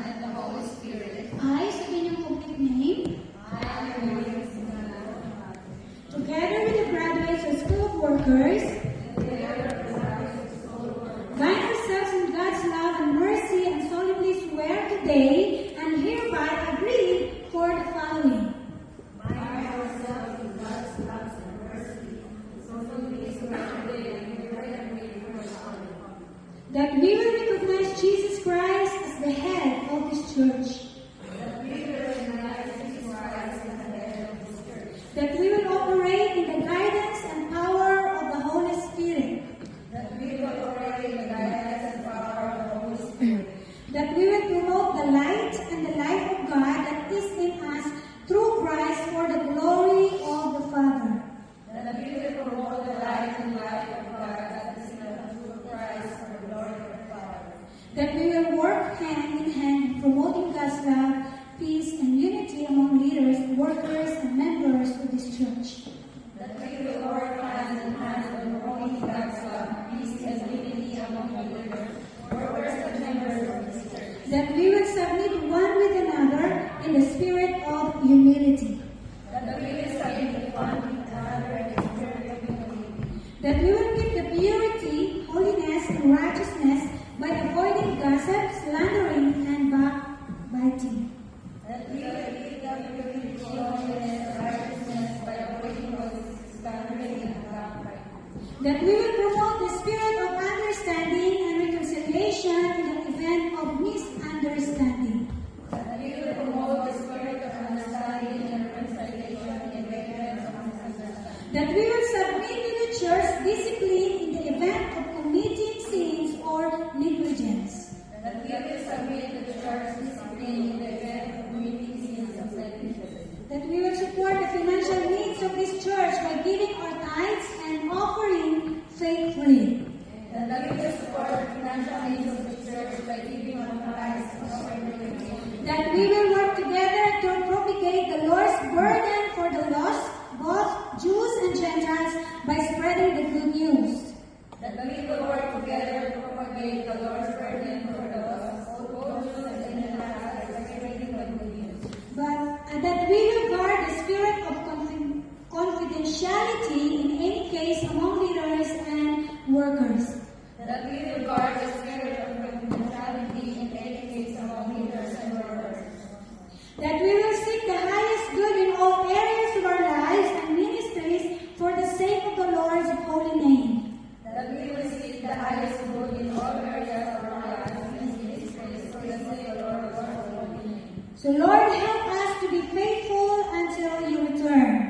and the Holy Spirit. I, sabihin yung complete name. Together with the graduates of School of Workers, bind ourselves in God's love and mercy and solemnly swear today and hereby agree for the following. That we will recognize Jesus Christ as the head of this church. That we will operate in the guidance and power of the Holy Spirit. That we will promote the light and the life of God that is in us through Christ for the glory of the Father. That we will work hand in hand in promoting God's love, peace, and unity among leaders, workers, and members of this church. That we will submit one with another in the spirit of humility. That we will keep the purity, holiness, and righteousness by avoiding gossip, slandering, and backbiting. That we will promote the spirit of understanding and reconciliation in the event of misunderstanding. That we will submit to the church discipline in the event of committing sins or negligence. That we will support the financial needs of this church by giving our tithes and offering faithfully. That we will work together to propagate the Lord's burden for the lost, both Jews and Gentiles, by spreading the good news. But that we will guard the spirit of confidentiality in any case among leaders and workers. That we will seek the highest good in all areas of our lives and ministries for the sake of the Lord's holy name. So Lord, help us to be faithful until you return.